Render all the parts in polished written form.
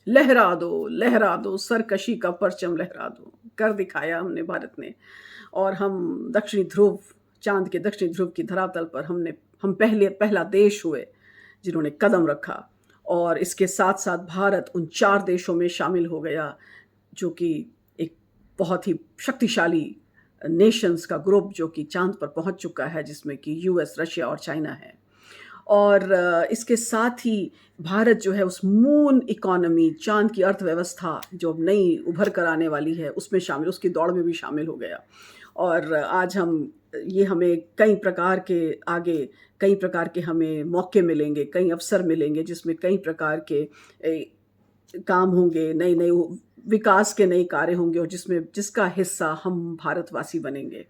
लहरा दो, सरकशी का परचम लहरा दो। कर दिखाया हमने भारत ने। और हम दक्षिणी ध्रुव, चाँद के दक्षिणी ध्रुव की धरातल पर हम पहला देश हुए जिन्होंने कदम रखा। और इसके साथ-साथ भारत उन 4 देशों में शामिल हो गया, जो कि एक बहुत ही शक्तिशाली नेशंस का ग्रुप जो कि चाँद पर पहुँच चुका है, जिसमें कि यूएस, रशिया और चाइना है। और इसके साथ ही भारत जो है उस मून इकोनॉमी, चाँद की अर्थव्यवस्था जो अब नई उभर कर आने वाली है, उसमें शामिल, उसकी दौड़ में भी शामिल हो गया। और आज ये हमें कई प्रकार के हमें मौके मिलेंगे, कई अवसर मिलेंगे, जिसमें कई प्रकार के काम होंगे, नए-नए विकास के नए कार्य होंगे, और जिसका हिस्सा हम भारतवासी बनेंगे।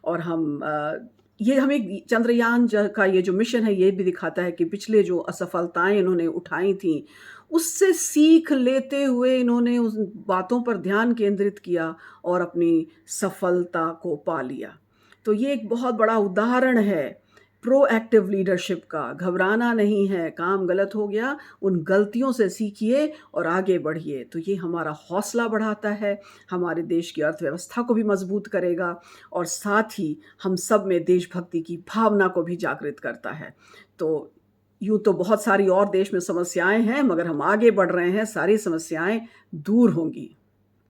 और ये हमें चंद्रयान का ये जो मिशन है, ये भी दिखाता है कि पिछले जो असफलताएँ इन्होंने उठाई थीं, उससे सीख लेते हुए इन्होंने उन बातों पर ध्यान केंद्रित किया और अपनी सफलता को पा लिया। तो ये एक बहुत बड़ा उदाहरण है प्रोएक्टिव लीडरशिप का। घबराना नहीं है, काम गलत हो गया, उन गलतियों से सीखिए और आगे बढ़िए। तो ये हमारा हौसला बढ़ाता है, हमारे देश की अर्थव्यवस्था को भी मजबूत करेगा, और साथ ही हम सब में देशभक्ति की भावना को भी जागृत करता है। तो यूँ तो बहुत सारी और देश में समस्याएँ हैं, मगर हम आगे बढ़ रहे हैं, सारी समस्याएँ दूर होंगी।